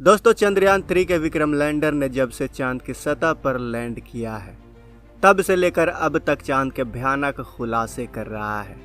दोस्तों, चंद्रयान 3 के विक्रम लैंडर ने जब से चांद की सतह पर लैंड किया है तब से लेकर अब तक चांद के भयानक खुलासे कर रहा है।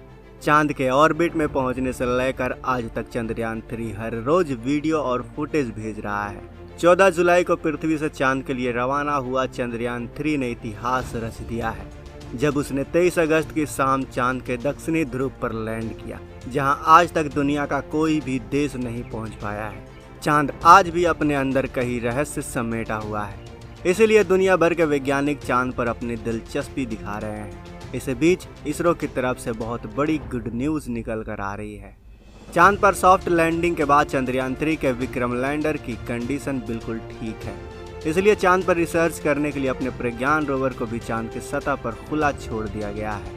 चांद के ऑर्बिट में पहुंचने से लेकर आज तक चंद्रयान 3 हर रोज वीडियो और फुटेज भेज रहा है। 14 जुलाई को पृथ्वी से चांद के लिए रवाना हुआ चंद्रयान 3 ने इतिहास रच दिया है जब उसने 23 अगस्त की शाम चांद के दक्षिणी ध्रुव पर लैंड किया, जहां आज तक दुनिया का कोई भी देश नहीं पहुंच पाया है। चांद आज भी अपने अंदर कई रहस्य समेटा हुआ है, इसीलिए दुनिया भर के वैज्ञानिक चांद पर अपनी दिलचस्पी दिखा रहे हैं। इसी बीच इसरो की तरफ से बहुत बड़ी गुड न्यूज़ निकल कर आ रही है। चांद पर सॉफ्ट लैंडिंग के बाद चंद्रयान 3 के विक्रम लैंडर की कंडीशन बिल्कुल ठीक है, इसलिए चांद पर रिसर्च करने के लिए अपने प्रज्ञान रोवर को भी चांद की सतह पर खुला छोड़ दिया गया है।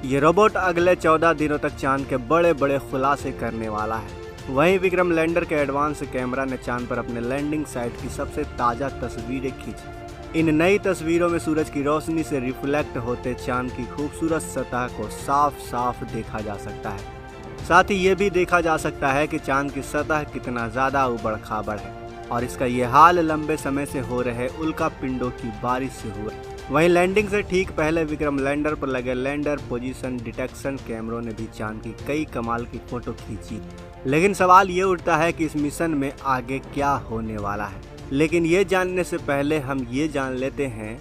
ये रोबोट अगले 14 दिनों तक चांद के बड़े बड़े खुलासे करने वाला है। वहीं विक्रम लैंडर के एडवांस कैमरा ने चांद पर अपने लैंडिंग साइट की सबसे ताज़ा तस्वीरें खींची। इन नई तस्वीरों में सूरज की रोशनी से रिफ्लेक्ट होते चांद की खूबसूरत सतह को साफ साफ देखा जा सकता है। साथ ही ये भी देखा जा सकता है कि चांद की सतह कितना ज़्यादा उबड़ खाबड़ है और इसका ये हाल लंबे समय से हो रहे उल्का पिंडों की बारिश से हुआ। वहीं लैंडिंग से ठीक पहले विक्रम लैंडर पर लगे लैंडर पोजीशन डिटेक्शन कैमरों ने भी चांद की कई कमाल की फोटो खींची। लेकिन सवाल ये उठता है कि इस मिशन में आगे क्या होने वाला है। लेकिन ये जानने से पहले हम ये जान लेते हैं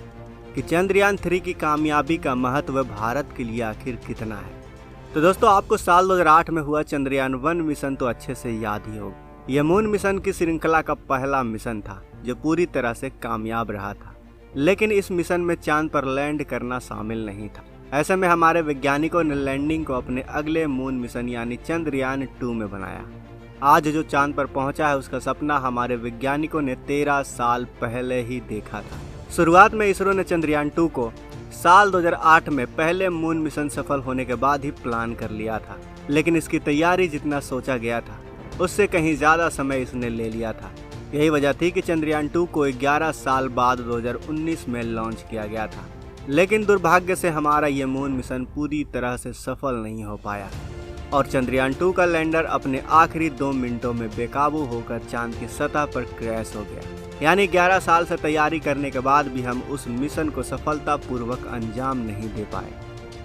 कि चंद्रयान 3 की कामयाबी का महत्व भारत के लिए आखिर कितना है। तो दोस्तों, आपको साल 2008 में हुआ चंद्रयान 1 मिशन तो अच्छे से याद ही होगा। यह मून मिशन की श्रृंखला का पहला मिशन था जो पूरी तरह से कामयाब रहा था। लेकिन इस मिशन में चांद पर लैंड करना शामिल नहीं था। ऐसे में हमारे वैज्ञानिकों ने लैंडिंग को अपने अगले मून मिशन यानी चंद्रयान 2 में बनाया। आज जो चांद पर पहुंचा है उसका सपना हमारे वैज्ञानिकों ने 13 साल पहले ही देखा था। शुरुआत में इसरो ने चंद्रयान 2 को साल 2008 में पहले मून मिशन सफल होने के बाद ही प्लान कर लिया था, लेकिन इसकी तैयारी जितना सोचा गया था उससे कहीं ज़्यादा समय इसने ले लिया था। यही वजह थी कि चंद्रयान 2 को 11 साल बाद 2019 में लॉन्च किया गया था। लेकिन दुर्भाग्य से हमारा ये मून मिशन पूरी तरह से सफल नहीं हो पाया और चंद्रयान 2 का लैंडर अपने आखिरी 2 मिनटों में बेकाबू होकर चांद की सतह पर क्रैश हो गया। यानी 11 साल से तैयारी करने के बाद भी हम उस मिशन को सफलतापूर्वक अंजाम नहीं दे पाए,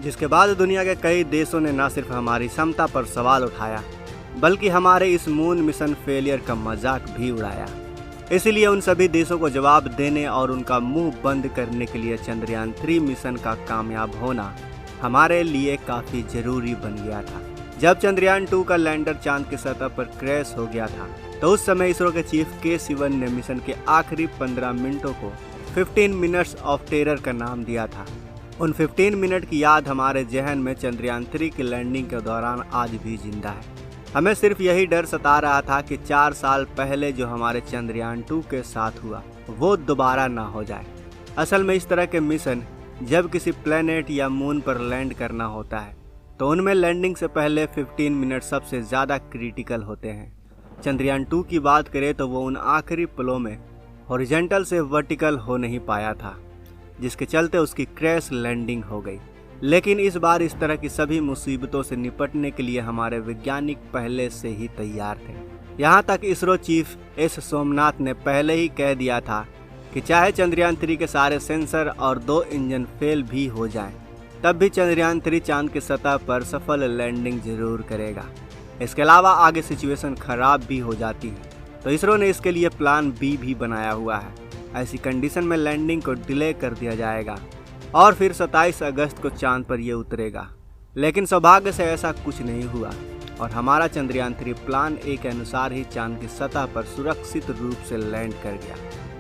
जिसके बाद दुनिया के कई देशों ने न सिर्फ हमारी क्षमता पर सवाल उठाया बल्कि हमारे इस मून मिशन फेलियर का मजाक भी उड़ाया। इसलिए उन सभी देशों को जवाब देने और उनका मुंह बंद करने के लिए चंद्रयान 3 मिशन का कामयाब होना हमारे लिए काफ़ी ज़रूरी बन गया था। जब चंद्रयान 2 का लैंडर चांद की सतह पर क्रैश हो गया था तो उस समय इसरो के चीफ के सिवन ने मिशन के आखिरी 15 मिनटों को 15 मिनट्स ऑफ टेरर का नाम दिया था। उन 15 मिनट की याद हमारे जहन में चंद्रयान 3 की लैंडिंग के दौरान आज भी जिंदा है। हमें सिर्फ यही डर सता रहा था कि 4 साल पहले जो हमारे चंद्रयान 2 के साथ हुआ वो दोबारा ना हो जाए। असल में इस तरह के मिशन जब किसी प्लेनेट या मून पर लैंड करना होता है तो उनमें लैंडिंग से पहले 15 मिनट सबसे ज़्यादा क्रिटिकल होते हैं। चंद्रयान 2 की बात करें तो वो उन आखिरी पलों में हॉरिजॉन्टल से वर्टिकल हो नहीं पाया था, जिसके चलते उसकी क्रैश लैंडिंग हो गई। लेकिन इस बार इस तरह की सभी मुसीबतों से निपटने के लिए हमारे वैज्ञानिक पहले से ही तैयार थे। यहाँ तक इसरो चीफ एस सोमनाथ ने पहले ही कह दिया था कि चाहे चंद्रयान 3 के सारे सेंसर और 2 इंजन फेल भी हो जाएं, तब भी चंद्रयान 3 चांद की सतह पर सफल लैंडिंग जरूर करेगा। इसके अलावा आगे सिचुएशन खराब भी हो जाती है तो इसरो ने इसके लिए प्लान बी भी बनाया हुआ है। ऐसी कंडीशन में लैंडिंग को डिले कर दिया जाएगा और फिर 27 अगस्त को चांद पर यह उतरेगा। लेकिन सौभाग्य से ऐसा कुछ नहीं हुआ और हमारा चंद्रयान 3 प्लान ए के अनुसार ही चांद की सतह पर सुरक्षित रूप से लैंड कर गया।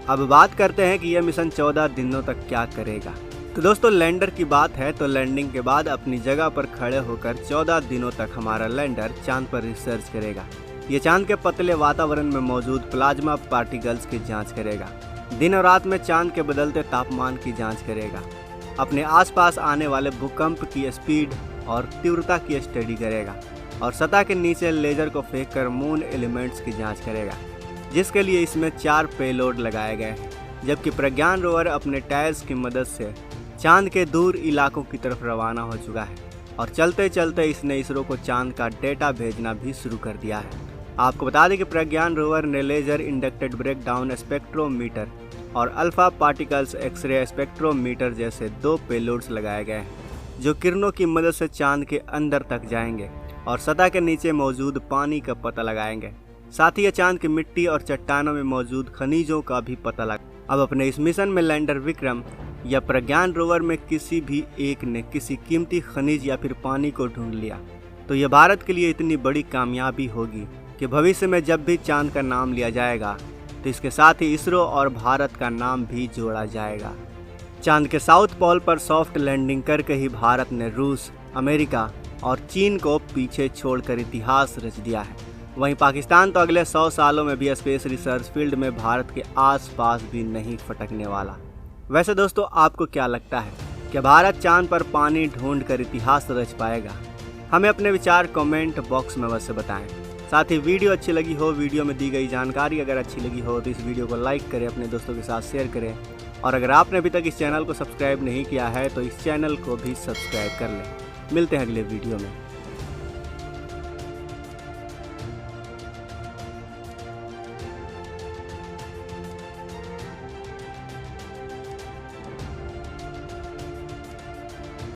अब बात करते हैं कि यह मिशन 14 दिनों तक क्या करेगा। तो दोस्तों, लैंडर की बात है तो लैंडिंग के बाद अपनी जगह पर खड़े होकर 14 दिनों तक हमारा लैंडर चांद पर रिसर्च करेगा। ये चांद के पतले वातावरण में मौजूद प्लाज्मा पार्टिकल्स की जाँच करेगा, दिन और रात में चांद के बदलते तापमान की जाँच करेगा, अपने आसपास आने वाले भूकंप की स्पीड और तीव्रता की स्टडी करेगा और सतह के नीचे लेजर को फेंककर मून एलिमेंट्स की जांच करेगा, जिसके लिए इसमें 4 पेलोड लगाए गए हैं। जबकि प्रज्ञान रोवर अपने टायर्स की मदद से चांद के दूर इलाकों की तरफ रवाना हो चुका है और चलते चलते इसने इसरो को चांद का डेटा भेजना भी शुरू कर दिया है। आपको बता दें कि प्रज्ञान रोवर ने लेजर इंडक्टेड ब्रेकडाउन स्पेक्ट्रोमीटर और अल्फा पार्टिकल्स एक्सरे स्पेक्ट्रोमीटर जैसे 2 पेलोड्स लगाए गए हैं जो किरणों की मदद से चांद के अंदर तक जाएंगे और सतह के नीचे मौजूद पानी का पता लगाएंगे। साथ ही ये चांद की मिट्टी और चट्टानों में मौजूद खनिजों का भी पता लगा। अब अपने इस मिशन में लैंडर विक्रम या प्रज्ञान रोवर में किसी भी एक ने किसी कीमती खनिज या फिर पानी को ढूंढ लिया तो यह भारत के लिए इतनी बड़ी कामयाबी होगी कि भविष्य में जब भी चांद का नाम लिया जाएगा तो इसके साथ ही इसरो और भारत का नाम भी जोड़ा जाएगा। चांद के साउथ पोल पर सॉफ्ट लैंडिंग करके ही भारत ने रूस, अमेरिका और चीन को पीछे छोड़कर इतिहास रच दिया है। वहीं पाकिस्तान तो अगले 100 सालों में भी स्पेस रिसर्च फील्ड में भारत के आसपास भी नहीं फटकने वाला। वैसे दोस्तों, आपको क्या लगता है कि भारत चांद पर पानी ढूंढकर इतिहास रच पाएगा? हमें अपने विचार कमेंट बॉक्स में अवश्य बताएं। साथ ही वीडियो अच्छी लगी हो, वीडियो में दी गई जानकारी अगर अच्छी लगी हो तो इस वीडियो को लाइक करें, अपने दोस्तों के साथ शेयर करें और अगर आपने अभी तक इस चैनल को सब्सक्राइब नहीं किया है तो इस चैनल को भी सब्सक्राइब कर लें। मिलते हैं अगले वीडियो में।